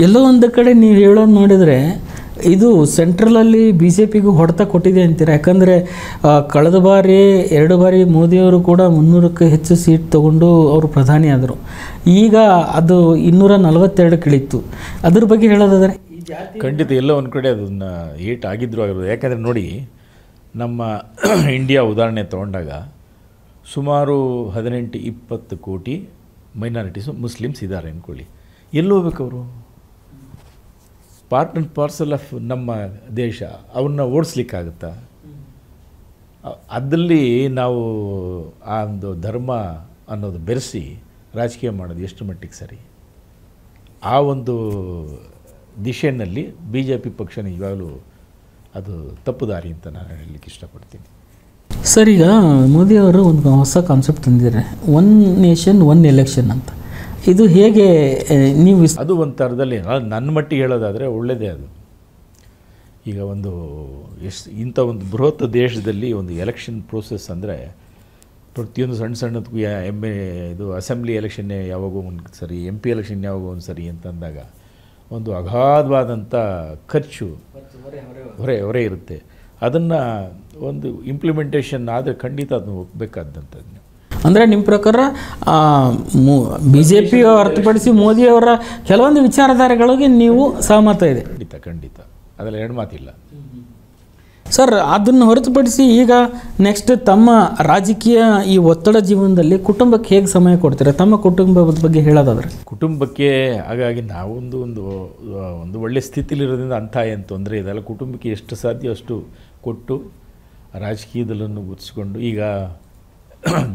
ಎಲ್ಲೋ ಒಂದು ಕಡೆ ನೀವು ಹೇಳೋದು ನೋಡಿದರೆ ಇದು ಸೆಂಟ್ರಲಲ್ಲಿ ಬಿ ಜೆ ಪಿಗೂ ಹೊಡೆತ ಕೊಟ್ಟಿದೆ ಅಂತೀರ. ಯಾಕಂದರೆ ಕಳೆದ ಬಾರಿ 2 ಬಾರಿ ಮೋದಿಯವರು ಕೂಡ 300ಕ್ಕೂ ಹೆಚ್ಚು ಸೀಟ್ ತೊಗೊಂಡು ಅವರು ಪ್ರಧಾನಿ ಆದರು. ಈಗ ಅದು 242 ಇಳಿತು. ಅದ್ರ ಬಗ್ಗೆ ಹೇಳೋದಾದರೆ ಖಂಡಿತ ಎಲ್ಲೋ ಒಂದು ಕಡೆ ಅದನ್ನು ಏಟ್ ಆಗಿದ್ರು ಆಗಿರೋದು. ಯಾಕಂದರೆ ನೋಡಿ, ನಮ್ಮ ಇಂಡಿಯಾ ಉದಾಹರಣೆ ತೊಗೊಂಡಾಗ ಸುಮಾರು 18-20 ಕೋಟಿ ಮೈನಾರಿಟೀಸು ಮುಸ್ಲಿಮ್ಸ್ ಇದ್ದಾರೆ ಅಂದ್ಕೊಳ್ಳಿ. ಎಲ್ಲಿ ಹೋಗ್ಬೇಕು ಅವರು? ಪಾರ್ಟ್ ಆ್ಯಂಡ್ ಪಾರ್ಸಲ್ ಆಫ್ ನಮ್ಮ ದೇಶ. ಅವನ್ನ ಓಡಿಸ್ಲಿಕ್ಕಾಗುತ್ತಾ? ಅದರಲ್ಲಿ ನಾವು ಆ ಒಂದು ಧರ್ಮ ಅನ್ನೋದು ಬೆರೆಸಿ ರಾಜಕೀಯ ಮಾಡೋದು ಎಷ್ಟು ಮಟ್ಟಿಗೆ ಸರಿ? ಆ ಒಂದು ದಿಶೆಯಲ್ಲಿ ಬಿ ಜೆ ಪಿ ಪಕ್ಷ ನಿಜವಾಗಲೂ ಅದು ತಪ್ಪು ದಾರಿ ಅಂತ ನಾನು ಹೇಳಲಿಕ್ಕೆ ಇಷ್ಟಪಡ್ತೀನಿ. ಸರ್, ಈಗ ಮೋದಿಯವರು ಒಂದು ಹೊಸ ಕಾನ್ಸೆಪ್ಟ್ ತಂದಿದ್ದಾರೆ, 1 ನೇಷನ್ 1 ಎಲೆಕ್ಷನ್ ಅಂತ. ಇದು ಹೇಗೆ ನೀವು ಅದು ಒಂದು ಥರದಲ್ಲಿ ನನ್ನ ಮಟ್ಟಿಗೆ ಹೇಳೋದಾದರೆ ಒಳ್ಳೆಯದೇ. ಅದು ಈಗ ಒಂದು ಇಂಥ ಒಂದು ಬೃಹತ್ ದೇಶದಲ್ಲಿ ಒಂದು ಎಲೆಕ್ಷನ್ ಪ್ರೋಸೆಸ್ ಅಂದರೆ ಪ್ರತಿಯೊಂದು ಸಣ್ಣದಕ್ಕೂ ಇದು ಅಸೆಂಬ್ಲಿ ಎಲೆಕ್ಷನ್ನೇ ಯಾವಾಗೋ ಒಂದು ಸರಿ, MP ಎಲೆಕ್ಷನ್ ಯಾವಾಗೋ ಒಂದು ಸರಿ ಅಂತಂದಾಗ ಒಂದು ಅಗಾಧವಾದಂಥ ಖರ್ಚು ಹೊರೆ ಇರುತ್ತೆ. ಅದನ್ನು ಒಂದು ಇಂಪ್ಲಿಮೆಂಟೇಷನ್ ಆದರೆ ಖಂಡಿತ ಅದನ್ನು ಒಪ್ಪಬೇಕಾದಂಥದ್ದು. ಅಂದರೆ ನಿಮ್ಮ ಪ್ರಕಾರ ಬಿ ಜೆ ಪಿ ಹೊರತುಪಡಿಸಿ ಮೋದಿಯವರ ಕೆಲವೊಂದು ವಿಚಾರಧಾರೆಗಳಿಗೆ ನೀವು ಸಹಮತ ಇದೆ? ಖಂಡಿತ ಅದರಲ್ಲಿ 2 ಮಾತಿಲ್ಲ ಸರ್. ಅದನ್ನು ಹೊರತುಪಡಿಸಿ ಈಗ ನೆಕ್ಸ್ಟ್ ತಮ್ಮ ರಾಜಕೀಯ ಈ ಒತ್ತಡ ಜೀವನದಲ್ಲಿ ಕುಟುಂಬಕ್ಕೆ ಹೇಗೆ ಸಮಯ ಕೊಡ್ತೀರಾ? ತಮ್ಮ ಕುಟುಂಬದ ಬಗ್ಗೆ ಹೇಳೋದಾದರೆ ಕುಟುಂಬಕ್ಕೆ ಹಾಗಾಗಿ ನಾವೊಂದು ಒಂದು ಒಳ್ಳೆಯ ಸ್ಥಿತಿಲಿರೋದ್ರಿಂದ ಅಂಥ ಏನು ತೊಂದರೆ ಇದೆಲ್ಲ ಕುಟುಂಬಕ್ಕೆ ಎಷ್ಟು ಸಾಧ್ಯ ಅಷ್ಟು ಕೊಟ್ಟು ರಾಜಕೀಯದಲ್ಲೂ ಗುರ್ಸ್ಕೊಂಡು ಈಗ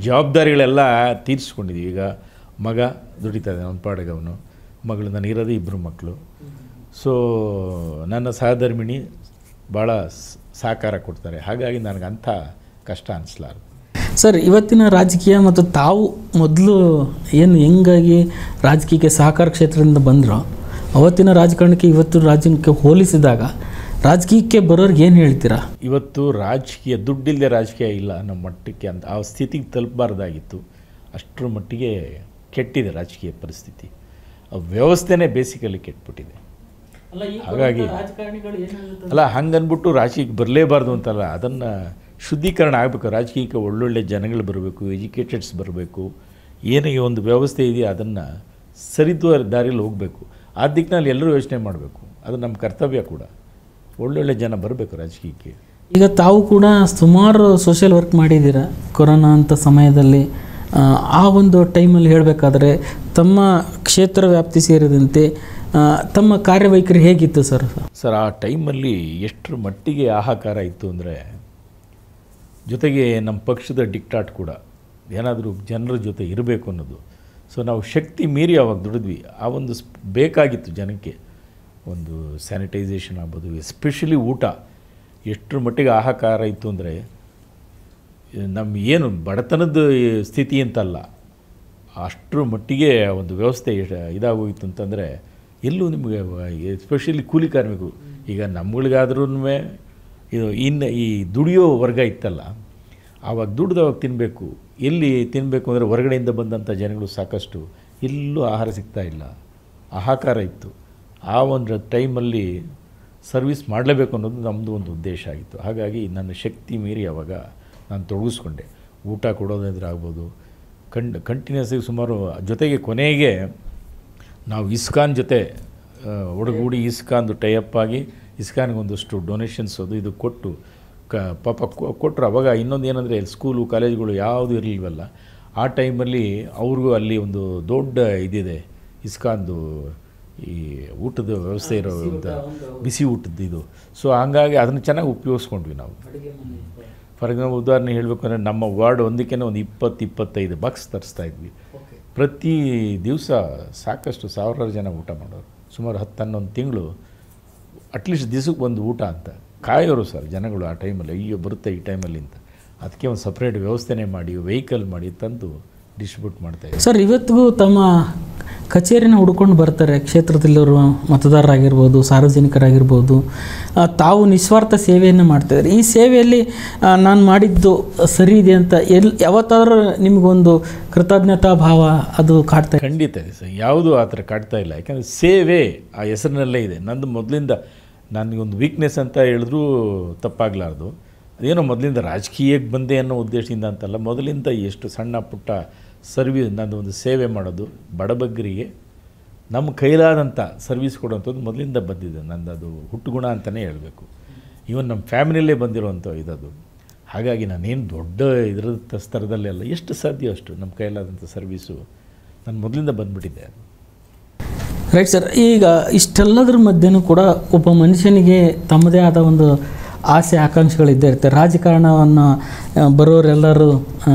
ಜವಾಬ್ದಾರಿಗಳೆಲ್ಲ ತೀರಿಸ್ಕೊಂಡಿದ್ದೀವಿ. ಈಗ ಮಗ ದುಡಿತಾ ಇದ್ದಾನೆ, ಅವನ ಪಾಡಿಗೆ ಅವನು. ಮಗಳು, ನನಗಿರೋದು 2 ಮಕ್ಕಳು. ಸೊ ನನ್ನ ಸಹಧರ್ಮಿಣಿ ಭಾಳ ಸಹಕಾರ ಕೊಡ್ತಾರೆ. ಹಾಗಾಗಿ ನನಗಂಥ ಕಷ್ಟ ಅನಿಸ್ಲಾರ್ದು. ಸರ್, ಇವತ್ತಿನ ರಾಜಕೀಯ ಮತ್ತು ತಾವು ಮೊದಲು ಏನು ಹೆಂಗಾಗಿ ರಾಜಕೀಯಕ್ಕೆ ಸಹಕಾರ ಕ್ಷೇತ್ರದಿಂದ ಬಂದರೋ ಅವತ್ತಿನ ರಾಜಕಾರಣಕ್ಕೆ ಇವತ್ತು ರಾಜಕೀಯಕ್ಕೆ ಹೋಲಿಸಿದಾಗ ರಾಜಕೀಯಕ್ಕೆ ಬರೋರಿಗೆ ಏನು ಹೇಳ್ತೀರಾ? ಇವತ್ತು ರಾಜಕೀಯ ದುಡ್ಡಿಲ್ಲದೆ ರಾಜಕೀಯ ಇಲ್ಲ ನಮ್ಮ ಮಟ್ಟಕ್ಕೆ ಅಂತ ಆ ಸ್ಥಿತಿಗೆ ತಲುಪಬಾರ್ದಾಗಿತ್ತು. ಅಷ್ಟರ ಮಟ್ಟಿಗೆ ಕೆಟ್ಟಿದೆ ರಾಜಕೀಯ ಪರಿಸ್ಥಿತಿ. ಆ ವ್ಯವಸ್ಥೆನೇ ಬೇಸಿಕಲಿ ಕೆಟ್ಬಿಟ್ಟಿದೆ. ಹಾಗಾಗಿ ಹಂಗನ್ಬಿಟ್ಟು ರಾಜಕೀಯಕ್ಕೆ ಬರಲೇಬಾರ್ದು ಅಂತಲ್ಲ, ಅದನ್ನು ಶುದ್ಧೀಕರಣ ಆಗಬೇಕು. ರಾಜಕೀಯಕ್ಕೆ ಒಳ್ಳೊಳ್ಳೆ ಜನಗಳು ಬರಬೇಕು, ಎಜುಕೇಟೆಡ್ಸ್ ಬರಬೇಕು. ಏನೇ ಒಂದು ವ್ಯವಸ್ಥೆ ಇದೆಯೋ ಅದನ್ನು ಸರಿದ ದಾರಿಯಲ್ಲಿ ಹೋಗಬೇಕು. ಆ ದಿಕ್ಕಿನಲ್ಲಿ ಎಲ್ಲರೂ ಯೋಚನೆ ಮಾಡಬೇಕು. ಅದು ನಮ್ಮ ಕರ್ತವ್ಯ ಕೂಡ. ಒಳ್ಳೊಳ್ಳೆ ಜನ ಬರಬೇಕು ರಾಜಕೀಯಕ್ಕೆ. ಈಗ ತಾವು ಕೂಡ ಸುಮಾರು ಸೋಷಿಯಲ್ ವರ್ಕ್ ಮಾಡಿದ್ದೀರಾ ಕೊರೋನಾ ಅಂತ ಸಮಯದಲ್ಲಿ. ಆ ಒಂದು ಟೈಮಲ್ಲಿ ಹೇಳಬೇಕಾದ್ರೆ ತಮ್ಮ ಕ್ಷೇತ್ರ ವ್ಯಾಪ್ತಿ ಸೇರಿದಂತೆ ತಮ್ಮ ಕಾರ್ಯವೈಖರಿ ಹೇಗಿತ್ತು ಸರ್? ಆ ಟೈಮಲ್ಲಿ ಎಷ್ಟರ ಮಟ್ಟಿಗೆ ಹಾಹಾಕಾರ ಇತ್ತು ಅಂದರೆ, ಜೊತೆಗೆ ನಮ್ಮ ಪಕ್ಷದ ಡಿಕ್ಟಾಟ್ ಕೂಡ ಏನಾದರೂ ಜನರ ಜೊತೆ ಇರಬೇಕು ಅನ್ನೋದು. ಸೊ ನಾವು ಶಕ್ತಿ ಮೀರಿ ಆವಾಗ ದುಡಿದ್ವಿ. ಆ ಒಂದು ಬೇಕಾಗಿತ್ತು ಜನಕ್ಕೆ. ಒಂದು ಸ್ಯಾನಿಟೈಸೇಷನ್ ಆಗ್ಬೋದು, ಎಸ್ಪೆಷಲಿ ಊಟ ಎಷ್ಟರ ಮಟ್ಟಿಗೆ ಹಾಹಾಕಾರ ಇತ್ತು ಅಂದರೆ, ನಮ್ಮ ಏನು ಬಡತನದ ಸ್ಥಿತಿ ಅಂತಲ್ಲ, ಅಷ್ಟರ ಮಟ್ಟಿಗೆ ಒಂದು ವ್ಯವಸ್ಥೆ ಇದಾಗೋಗಿತ್ತು ಅಂತಂದರೆ ಎಲ್ಲೂ ನಿಮಗೆ ಎಸ್ಪೆಷಲಿ ಕೂಲಿ ಕಾರ್ಮಿಕರು. ಈಗ ನಮ್ಮಗಳಿಗಾದ್ರೂ ಇದು ಇನ್ನು ಈ ದುಡಿಯೋ ವರ್ಗ ಇತ್ತಲ್ಲ, ಆವಾಗ ದುಡ್ದವಾಗ ತಿನ್ನಬೇಕು. ಎಲ್ಲಿ ತಿನ್ನಬೇಕು ಅಂದರೆ ಹೊರಗಡೆಯಿಂದ ಬಂದಂಥ ಜನಗಳು ಸಾಕಷ್ಟು, ಎಲ್ಲೂ ಆಹಾರ ಸಿಗ್ತಾಯಿಲ್ಲ, ಹಾಹಾಕಾರ ಇತ್ತು. ಆ ಒಂದು ಟೈಮಲ್ಲಿ ಸರ್ವಿಸ್ ಮಾಡಲೇಬೇಕು ಅನ್ನೋದು ನಮ್ಮದು ಒಂದು ಉದ್ದೇಶ ಆಗಿತ್ತು. ಹಾಗಾಗಿ ನನ್ನ ಶಕ್ತಿ ಮೀರಿ ಆವಾಗ ನಾನು ತೊಡಗಿಸ್ಕೊಂಡೆ. ಊಟ ಕೊಡೋದಾದ್ರೆ ಆಗ್ಬೋದು, ಕಂಟಿನ್ಯೂಸ್ ಆಗಿ ಸುಮಾರು. ಜೊತೆಗೆ ಕೊನೆಗೆ ನಾವು ಇಸ್ಕಾನ್ ಜೊತೆ ಒಡಗೂಡಿ ಇಸ್ಕಾನ್ದು ಟೈಅಪ್ ಆಗಿ ಇಸ್ಕಾನ್ಗೆ ಒಂದಷ್ಟು ಡೊನೇಷನ್ಸ್ ಅದು ಇದು ಕೊಟ್ಟು ಪಾಪ ಕೊಟ್ಟರು. ಅವಾಗ ಇನ್ನೊಂದು ಏನಂದರೆ ಸ್ಕೂಲು ಕಾಲೇಜುಗಳು ಯಾವುದು ಇರಲಿಲ್ವಲ್ಲ. ಆ ಟೈಮಲ್ಲಿ ಅವ್ರಿಗೂ ಅಲ್ಲಿ ಒಂದು ದೊಡ್ಡ ಇದಿದೆ, ಇಸ್ಕಾನ್ದು ಈ ಊಟದ ವ್ಯವಸ್ಥೆ ಇರೋ ಬಿಸಿ ಊಟದ್ದು ಇದು. ಸೊ ಹಂಗಾಗಿ ಅದನ್ನು ಚೆನ್ನಾಗಿ ಉಪಯೋಗಿಸ್ಕೊಂಡ್ವಿ ನಾವು. ಫಾರ್ ಎಕ್ಸಾಂಪಲ್ ಉದಾಹರಣೆ ಹೇಳಬೇಕು ಅಂದರೆ, ನಮ್ಮ ವಾರ್ಡ್ ಒಂದಕ್ಕೆ ಒಂದು 20-25 ಬಾಕ್ಸ್ ತರಿಸ್ತಾಯಿದ್ವಿ ಪ್ರತಿ ದಿವಸ. ಸಾಕಷ್ಟು ಸಾವಿರಾರು ಜನ ಊಟ ಮಾಡೋರು. ಸುಮಾರು 10-11 ತಿಂಗಳು ಅಟ್ಲೀಸ್ಟ್ ದಿವಸಕ್ಕೆ ಒಂದು ಊಟ ಅಂತ ಕಾಯೋರು ಸರ್ ಜನಗಳು. ಆ ಟೈಮಲ್ಲಿ ಅಯ್ಯೋ ಬರುತ್ತೆ ಈ ಟೈಮಲ್ಲಿ ಅಂತ. ಅದಕ್ಕೆ ಒಂದು ಸಪ್ರೇಟ್ ವ್ಯವಸ್ಥೆನೇ ಮಾಡಿ ವೆಹಿಕಲ್ ಮಾಡಿ ತಂದು ಡಿಸ್ಟ್ರಿಬ್ಯೂಟ್ ಮಾಡ್ತಾಯಿದ್ವಿ. ಸರ್, ಇವತ್ತಿಗೂ ತಮ್ಮ ಕಚೇರಿನ ಹುಡ್ಕೊಂಡು ಬರ್ತಾರೆ. ಕ್ಷೇತ್ರದಲ್ಲಿರುವ ಮತದಾರರಾಗಿರ್ಬೋದು, ಸಾರ್ವಜನಿಕರಾಗಿರ್ಬೋದು, ತಾವು ನಿಸ್ವಾರ್ಥ ಸೇವೆಯನ್ನು ಮಾಡ್ತಾಯಿದ್ದಾರೆ. ಈ ಸೇವೆಯಲ್ಲಿ ನಾನು ಮಾಡಿದ್ದು ಸರಿ ಇದೆ ಅಂತ ಯಾವತ್ತಾದ್ರೂ ನಿಮಗೊಂದು ಕೃತಜ್ಞತಾ ಭಾವ ಅದು ಕಾಡ್ತಾ? ಖಂಡಿತ ಇದೆ ಸರ್, ಯಾವುದೂ ಆ ಥರ ಕಾಡ್ತಾ ಇಲ್ಲ. ಯಾಕಂದರೆ ಸೇವೆ ಆ ಹೆಸರಿನಲ್ಲೇ ಇದೆ. ನಂದು ಮೊದಲಿಂದ ನನಗೊಂದು ವೀಕ್ನೆಸ್ ಅಂತ ಹೇಳಿದ್ರೂ ತಪ್ಪಾಗಲಾರ್ದು. ಅದೇನೋ ಮೊದಲಿಂದ ರಾಜಕೀಯಕ್ಕೆ ಬಂದೆ ಅನ್ನೋ ಉದ್ದೇಶದಿಂದ ಅಂತಲ್ಲ, ಮೊದಲಿಂದ ಎಷ್ಟು ಸಣ್ಣ ಪುಟ್ಟ ಸರ್ವಿಸ್, ನಂದು ಒಂದು ಸೇವೆ ಮಾಡೋದು, ಬಡಬಗ್ಗರಿಗೆ ನಮ್ಮ ಕೈಲಾದಂಥ ಸರ್ವಿಸ್ ಕೊಡುವಂಥದ್ದು ಮೊದಲಿಂದ ಬಂದಿದೆ. ನಂದು ಅದು ಹುಟ್ಟುಗುಣ ಅಂತಲೇ ಹೇಳಬೇಕು. ಈವನ್ ನಮ್ಮ ಫ್ಯಾಮಿಲಿಯಲ್ಲೇ ಬಂದಿರುವಂಥ ಇದದು. ಹಾಗಾಗಿ ನಾನೇನು ದೊಡ್ಡ ಇದರ ಸ್ತರದಲ್ಲೆಲ್ಲ ಎಷ್ಟು ಸಾಧ್ಯ ಅಷ್ಟು ನಮ್ಮ ಕೈಲಾದಂಥ ಸರ್ವೀಸು ನಾನು ಮೊದಲಿಂದ ಬಂದುಬಿಟ್ಟಿದ್ದೆ. ಅದು ರೈಟ್ ಸರ್. ಈಗ ಇಷ್ಟೆಲ್ಲದ್ರ ಮಧ್ಯೆನೂ ಕೂಡ ಒಬ್ಬ ಮನುಷ್ಯನಿಗೆ ತಮ್ಮದೇ ಆದ ಒಂದು ಆಸೆ ಆಕಾಂಕ್ಷೆಗಳಿದ್ದೇ ಇರುತ್ತೆ. ರಾಜಕಾರಣವನ್ನು ಬರೋರೆಲ್ಲರೂ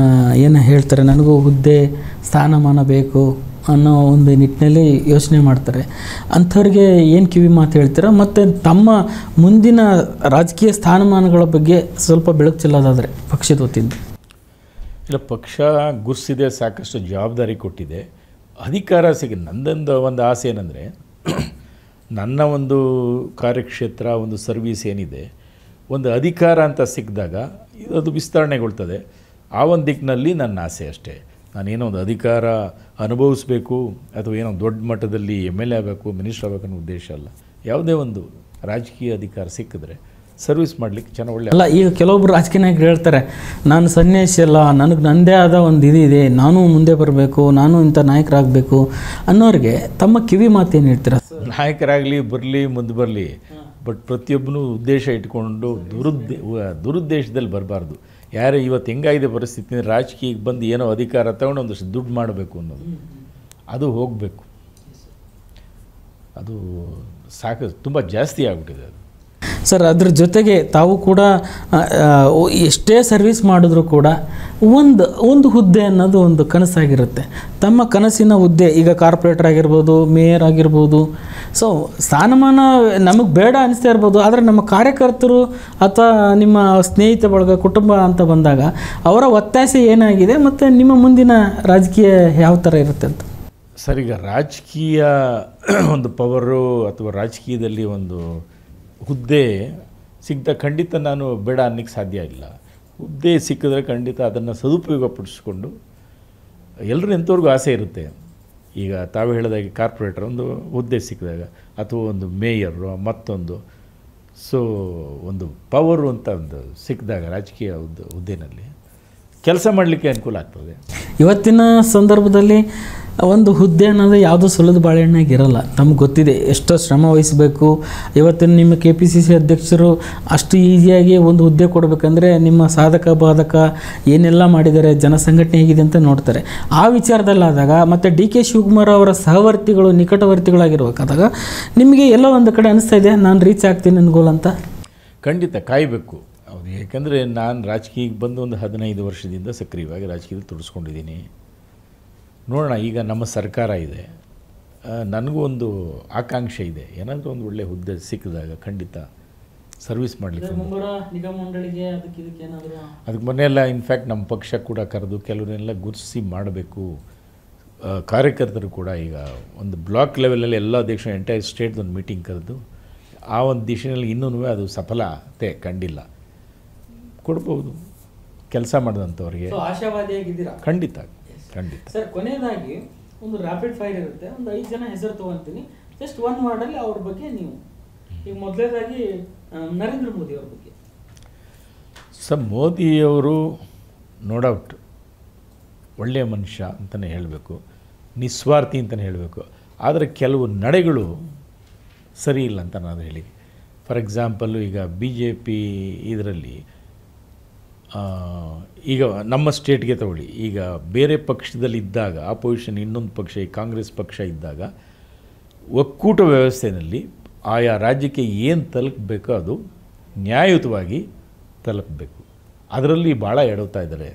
ಏನು ಹೇಳ್ತಾರೆ, ನನಗೂ ಹುದ್ದೆ ಸ್ಥಾನಮಾನ ಬೇಕು ಅನ್ನೋ ಒಂದು ನಿಟ್ಟಿನಲ್ಲಿ ಯೋಚನೆ ಮಾಡ್ತಾರೆ. ಅಂಥವ್ರಿಗೆ ಏನು ಕಿವಿ ಮಾತು ಹೇಳ್ತೀರಾ? ಮತ್ತು ತಮ್ಮ ಮುಂದಿನ ರಾಜಕೀಯ ಸ್ಥಾನಮಾನಗಳ ಬಗ್ಗೆ ಸ್ವಲ್ಪ ಬೆಳಕು ಚೆಲ್ಲೋದಾದರೆ ಪಕ್ಷದ ವತಿಯಿಂದ? ಇಲ್ಲ, ಪಕ್ಷ ಗುರ್ಸಿದೆ, ಸಾಕಷ್ಟು ಜವಾಬ್ದಾರಿ ಕೊಟ್ಟಿದೆ, ಅಧಿಕಾರ ನಂದೊಂದು ಒಂದು ಆಸೆ ಏನಂದರೆ, ನನ್ನ ಒಂದು ಕಾರ್ಯಕ್ಷೇತ್ರ, ಒಂದು ಸರ್ವೀಸ್ ಏನಿದೆ, ಒಂದು ಅಧಿಕಾರ ಅಂತ ಸಿಕ್ಕಿದಾಗ ಅದು ವಿಸ್ತರಣೆಗೊಳ್ತದೆ. ಆ ಒಂದು ದಿಕ್ಕಿನಲ್ಲಿ ನನ್ನ ಆಸೆ ಅಷ್ಟೇ. ನಾನೇನೋ ಒಂದು ಅಧಿಕಾರ ಅನುಭವಿಸ್ಬೇಕು ಅಥವಾ ಏನೋ ದೊಡ್ಡ ಮಟ್ಟದಲ್ಲಿ MLA ಆಗಬೇಕು, ಮಿನಿಸ್ಟರ್ ಆಗಬೇಕು ಅನ್ನೋ ಉದ್ದೇಶ ಅಲ್ಲ. ಯಾವುದೇ ಒಂದು ರಾಜಕೀಯ ಅಧಿಕಾರ ಸಿಕ್ಕಿದ್ರೆ ಸರ್ವಿಸ್ ಮಾಡಲಿಕ್ಕೆ ಚೆನ್ನಾಗಿ ಒಳ್ಳೆ ಅಲ್ಲ. ಈಗ ಕೆಲವೊಬ್ರು ರಾಜಕೀಯ ನಾಯಕರು ಹೇಳ್ತಾರೆ, ನಾನು ಸನ್ಯಾಸಿ ಅಲ್ಲ, ನನಗೆ ನನ್ನದೇ ಆದ ಒಂದು ಇದೆ, ನಾನು ಮುಂದೆ ಬರಬೇಕು, ನಾನು ಇಂಥ ನಾಯಕರಾಗಬೇಕು ಅನ್ನೋರಿಗೆ ತಮ್ಮ ಕಿವಿ ಮಾತೇನು ಹೇಳ್ತೀರಾ? ನಾಯಕರಾಗಲಿ, ಬರಲಿ, ಮುಂದೆ ಬರಲಿ, ಬಟ್ ಪ್ರತಿಯೊಬ್ಬನೂ ಉದ್ದೇಶ ಇಟ್ಕೊಂಡು ದುರುದ್ದೇಶದಲ್ಲಿ ಬರಬಾರ್ದು. ಯಾರೇ ಇವತ್ತು ಹೆಂಗಾಗಿದೆ ಪರಿಸ್ಥಿತಿ, ರಾಜಕೀಯಕ್ಕೆ ಬಂದು ಏನೋ ಅಧಿಕಾರ ತಗೊಂಡು ಒಂದಷ್ಟು ದುಡ್ಡು ಮಾಡಬೇಕು ಅನ್ನೋದು, ಅದು ಹೋಗಬೇಕು. ಅದು ಸಾಕು, ತುಂಬ ಜಾಸ್ತಿ ಆಗಿಬಿಟ್ಟಿದೆ ಅದು. ಸರ್, ಅದ್ರ ಜೊತೆಗೆ ತಾವು ಕೂಡ ಎಷ್ಟೇ ಸರ್ವಿಸ್ ಮಾಡಿದ್ರೂ ಕೂಡ ಒಂದು ಹುದ್ದೆ ಅನ್ನೋದು ಒಂದು ಕನಸಾಗಿರುತ್ತೆ. ತಮ್ಮ ಕನಸಿನ ಹುದ್ದೆ ಈಗ ಕಾರ್ಪೊರೇಟರ್ ಆಗಿರ್ಬೋದು, ಮೇಯರ್ ಆಗಿರ್ಬೋದು, ಸೊ ಸ್ಥಾನಮಾನ ನಮಗೆ ಬೇಡ ಅನಿಸ್ತಾ ಇರ್ಬೋದು. ಆದರೆ ನಮ್ಮ ಕಾರ್ಯಕರ್ತರು ಅಥವಾ ನಿಮ್ಮ ಸ್ನೇಹಿತ ಬಳಗ, ಕುಟುಂಬ ಅಂತ ಬಂದಾಗ ಅವರ ಒತ್ತಾಸೆ ಏನಾಗಿದೆ ಮತ್ತು ನಿಮ್ಮ ಮುಂದಿನ ರಾಜಕೀಯ ಯಾವ ಥರ ಇರುತ್ತೆ ಅಂತ? ಸರ್, ಈಗ ರಾಜಕೀಯ ಒಂದು ಪವರು ಅಥವಾ ರಾಜಕೀಯದಲ್ಲಿ ಒಂದು ಹುದ್ದೆ ಸಿಗ್ತಾ ಖಂಡಿತ ನಾನು ಬೇಡ ಅನ್ನಕ್ಕೆ ಸಾಧ್ಯ ಇಲ್ಲ. ಹುದ್ದೆ ಸಿಕ್ಕಿದ್ರೆ ಖಂಡಿತ ಅದನ್ನು ಸದುಪಯೋಗಪಡಿಸ್ಕೊಂಡು, ಎಲ್ಲರೂ ಎಂಥವ್ರಿಗೂ ಆಸೆ ಇರುತ್ತೆ. ಈಗ ತಾವು ಹೇಳಿದಾಗೆ ಕಾರ್ಪೊರೇಟರ್ ಒಂದು ಹುದ್ದೆ ಸಿಕ್ಕಿದಾಗ ಅಥವಾ ಒಂದು ಮೇಯರು ಮತ್ತೊಂದು, ಸೊ ಒಂದು ಪವರು ಅಂತ ಒಂದು ಸಿಕ್ಕಿದಾಗ ರಾಜಕೀಯ ಹುದ್ದೆನಲ್ಲಿ ಕೆಲಸ ಮಾಡಲಿಕ್ಕೆ ಅನುಕೂಲ ಆಗ್ತದೆ. ಇವತ್ತಿನ ಸಂದರ್ಭದಲ್ಲಿ ಒಂದು ಹುದ್ದೆ ಅನ್ನೋದು ಯಾವುದೋ ಸುಲಿದ ಬಾಳೆಹಣ್ಣಾಗಿರಲ್ಲ. ತಮ್ಗೆ ಗೊತ್ತಿದೆ ಎಷ್ಟೋ ಶ್ರಮ ವಹಿಸಬೇಕು. ಇವತ್ತಿನ ನಿಮ್ಮ KPCC ಅಧ್ಯಕ್ಷರು ಅಷ್ಟು ಈಸಿಯಾಗಿ ಒಂದು ಹುದ್ದೆ ಕೊಡಬೇಕಂದ್ರೆ ನಿಮ್ಮ ಸಾಧಕ ಬಾಧಕ ಏನೆಲ್ಲ ಮಾಡಿದ್ದಾರೆ, ಜನಸಂಘಟನೆ ಹೇಗಿದೆ ಅಂತ ನೋಡ್ತಾರೆ. ಆ ವಿಚಾರದಲ್ಲಾದಾಗ ಮತ್ತು DK ಶಿವಕುಮಾರ್ ಅವರ ಸಹವರ್ತಿಗಳು, ನಿಕಟವರ್ತಿಗಳಾಗಿರ್ಬೇಕಾದಾಗ ನಿಮಗೆ ಎಲ್ಲೋ ಒಂದು ಕಡೆ ಅನಿಸ್ತಾ ಇದೆ, ನಾನು ರೀಚ್ ಆಗ್ತೀನಿ ನನ್ನ ಗೋಲ್ ಅಂತ? ಖಂಡಿತ ಕಾಯಬೇಕು. ಹೌದು, ಏಕೆಂದರೆ ನಾನು ರಾಜಕೀಯಕ್ಕೆ ಬಂದು ಒಂದು 15 ವರ್ಷದಿಂದ ಸಕ್ರಿಯವಾಗಿ ರಾಜಕೀಯದಲ್ಲಿ ತೊಡಸ್ಕೊಂಡಿದ್ದೀನಿ. ನೋಡೋಣ, ಈಗ ನಮ್ಮ ಸರ್ಕಾರ ಇದೆ, ನನಗೂ ಒಂದು ಆಕಾಂಕ್ಷೆ ಇದೆ, ಏನಾದರೂ ಒಂದು ಒಳ್ಳೆಯ ಹುದ್ದೆ ಸಿಕ್ಕಿದಾಗ ಖಂಡಿತ ಸರ್ವಿಸ್ ಮಾಡಲಿಕ್ಕೆ. ಅದಕ್ಕೆ ಮೊನ್ನೆಲ್ಲ ಇನ್ಫ್ಯಾಕ್ಟ್ ನಮ್ಮ ಪಕ್ಷ ಕೂಡ ಕರೆದು ಕೆಲವನ್ನೆಲ್ಲ ಗುರುತಿಸಿ ಮಾಡಬೇಕು. ಕಾರ್ಯಕರ್ತರು ಕೂಡ ಈಗ ಒಂದು ಬ್ಲಾಕ್ ಲೆವೆಲಲ್ಲಿ ಎಲ್ಲ ಅಧ್ಯಕ್ಷರು ಎಂಟೈರ್ ಸ್ಟೇಟ್ ಒಂದು ಮೀಟಿಂಗ್ ಕರೆದು ಆ ಒಂದು ದಿಶೆಯಲ್ಲಿ ಇನ್ನೂ ಅದು ಸಫಲತೆ ಕಂಡಿಲ್ಲ. ಕೊಡ್ಬೋದು ಕೆಲಸ ಮಾಡಿದಂಥವ್ರಿಗೆ. ಆಶಾವಾದಿಯಾಗಿದ್ದೀರಾ? ಖಂಡಿತ ಖಂಡಿತ. ಸರ್, ಕೊನೆಯದಾಗಿ ಒಂದು ರ್ಯಾಪಿಡ್ ಫೈರ್ ಇರುತ್ತೆ. ಒಂದು 5 ಜನ ಹೆಸರು ತೊಗೊಳ್ತೀನಿ, ಜಸ್ಟ್ 1 ವರ್ಡಲ್ಲಿ ಅವ್ರ ಬಗ್ಗೆ ನೀವು. ಈಗ ಮೊದಲನೇದಾಗಿ ನರೇಂದ್ರ ಮೋದಿ ಅವ್ರ ಬಗ್ಗೆ. ಸರ್, ಮೋದಿಯವರು ನೋ ಡೌಟ್ ಒಳ್ಳೆಯ ಮನುಷ್ಯ ಅಂತಲೇ ಹೇಳಬೇಕು, ನಿಸ್ವಾರ್ಥಿ ಅಂತಲೇ ಹೇಳಬೇಕು. ಆದರೆ ಕೆಲವು ನಡೆಗಳು ಸರಿ ಇಲ್ಲ ಅಂತ ನಾನು ಹೇಳಿ. ಫಾರ್ ಎಕ್ಸಾಂಪಲ್ಲು ಈಗ BJP ಇದರಲ್ಲಿ ಈಗ ನಮ್ಮ ಸ್ಟೇಟ್ಗೆ ತಗೊಳ್ಳಿ, ಈಗ ಬೇರೆ ಪಕ್ಷದಲ್ಲಿದ್ದಾಗ ಆಪೋಸಿಷನ್ ಇನ್ನೊಂದು ಪಕ್ಷ, ಈ ಕಾಂಗ್ರೆಸ್ ಪಕ್ಷ ಇದ್ದಾಗ ಒಕ್ಕೂಟ ವ್ಯವಸ್ಥೆಯಲ್ಲಿ ಆಯಾ ರಾಜ್ಯಕ್ಕೆ ಏನು ತಲುಪಬೇಕೋ ಅದು ನ್ಯಾಯಯುತವಾಗಿ ತಲುಪಬೇಕು. ಅದರಲ್ಲಿ ಭಾಳ ಎಡವ್ತಾ ಇದ್ದಾರೆ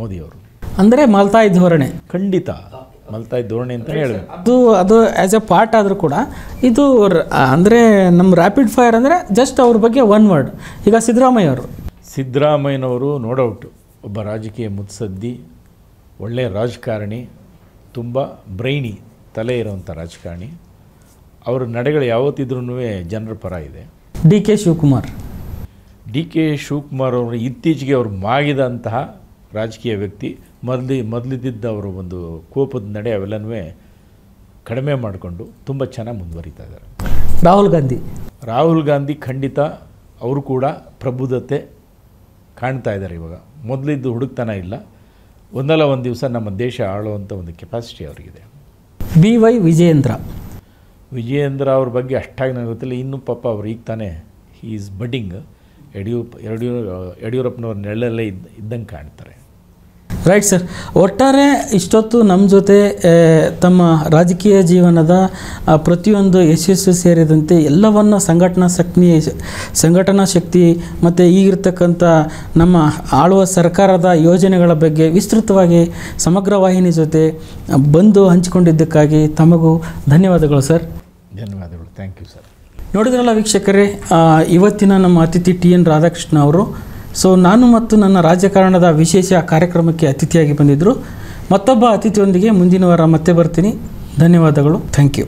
ಮೋದಿಯವರು. ಅಂದರೆ ಮಲ್ತಾಯಿ ಧೋರಣೆ. ಖಂಡಿತ ಮಲ್ತಾಯಿ ಧೋರಣೆ ಅಂತಲೇ ಹೇಳಬೇಕು. ಅದು ಆ್ಯಸ್ ಎ ಪಾರ್ಟ್ ಆದರೂ ಕೂಡ ಇದು ಅಂದರೆ ನಮ್ಮ ರ್ಯಾಪಿಡ್ ಫೈರ್ ಅಂದರೆ ಜಸ್ಟ್ ಅವ್ರ ಬಗ್ಗೆ 1 ವರ್ಡ್. ಈಗ ಸಿದ್ದರಾಮಯ್ಯನವರು ನೋ ಡೌಟ್ ಒಬ್ಬ ರಾಜಕೀಯ ಮುತ್ಸದ್ದಿ, ಒಳ್ಳೆಯ ರಾಜಕಾರಣಿ, ತುಂಬ ಬ್ರೈನಿ ತಲೆ ಇರೋವಂಥ ರಾಜಕಾರಣಿ. ಅವರ ನಡೆಗಳು ಯಾವತ್ತಿದ್ರೂ ಜನರ ಪರ ಇದೆ. ಡಿ ಕೆ ಶಿವಕುಮಾರ್ ಅವರು ಇತ್ತೀಚೆಗೆ ಅವರು ಮಾಗಿದಂತಹ ರಾಜಕೀಯ ವ್ಯಕ್ತಿ. ಮೊದಲಿದ್ದ ಅವರ ಒಂದು ಕೋಪದ ನಡೆ ಅವೆಲ್ಲನೂ ಕಡಿಮೆ ಮಾಡಿಕೊಂಡು ತುಂಬ ಚೆನ್ನಾಗಿ ಮುಂದುವರಿತಾ ಇದ್ದಾರೆ. ರಾಹುಲ್ ಗಾಂಧಿ ಖಂಡಿತ ಅವರು ಕೂಡ ಪ್ರಬುದ್ಧತೆ ಕಾಣ್ತಾ ಇದ್ದಾರೆ. ಇವಾಗ ಮೊದಲಿದ್ದು ಹುಡುಕ್ತನ ಇಲ್ಲ. ಒಂದಲ್ಲ ಒಂದು ದಿವಸ ನಮ್ಮ ದೇಶ ಆಳುವಂಥ ಒಂದು ಕೆಪಾಸಿಟಿ ಅವರಿಗಿದೆ. BY ವಿಜಯೇಂದ್ರ ಅವ್ರ ಬಗ್ಗೆ ಅಷ್ಟಾಗಿ ನನಗೆ ಗೊತ್ತಿಲ್ಲ. ಇನ್ನೂ ಪಾಪ ಅವ್ರು ಈಗ ತಾನೇ ಹಿ ಈಸ್ ಬಡ್ಡಿಂಗ್. ಯಡಿಯೂರಪ್ಪನವ್ರ ನೆರಳಲ್ಲೇ ಇದ್ದಂಗೆ ಕಾಣ್ತಾರೆ. Right sir. ಒಟ್ಟಾರೆ ಇಷ್ಟೊತ್ತು ನಮ್ಮ ಜೊತೆ ತಮ್ಮ ರಾಜಕೀಯ ಜೀವನದ ಪ್ರತಿಯೊಂದು ಯಶಸ್ಸು ಸೇರಿದಂತೆ ಎಲ್ಲವನ್ನು ಸಂಘಟನಾ ಶಕ್ತಿ ಮತ್ತು ಈಗಿರ್ತಕ್ಕಂಥ ನಮ್ಮ ಆಳುವ ಸರ್ಕಾರದ ಯೋಜನೆಗಳ ಬಗ್ಗೆ ವಿಸ್ತೃತವಾಗಿ ಸಮಗ್ರ ವಾಹಿನಿ ಜೊತೆ ಬಂದು ಹಂಚಿಕೊಂಡಿದ್ದಕ್ಕಾಗಿ ತಮಗೂ ಧನ್ಯವಾದಗಳು ಸರ್. ಧನ್ಯವಾದಗಳು. Thank you sir. ನೋಡಿದ್ರಲ್ಲ ವೀಕ್ಷಕರೇ, ಇವತ್ತಿನ ನಮ್ಮ ಅತಿಥಿ TN ರಾಧಾಕೃಷ್ಣ ಅವರು. ಸೊ ನಾನು ಮತ್ತು ನನ್ನ ರಾಜಕಾರಣದ ವಿಶೇಷ ಕಾರ್ಯಕ್ರಮಕ್ಕೆ ಅತಿಥಿಯಾಗಿ ಬಂದಿದ್ದರು. ಮತ್ತೊಬ್ಬ ಅತಿಥಿಯೊಂದಿಗೆ ಮುಂದಿನ ವಾರ ಮತ್ತೆ ಬರ್ತೀನಿ. ಧನ್ಯವಾದಗಳು. Thank you.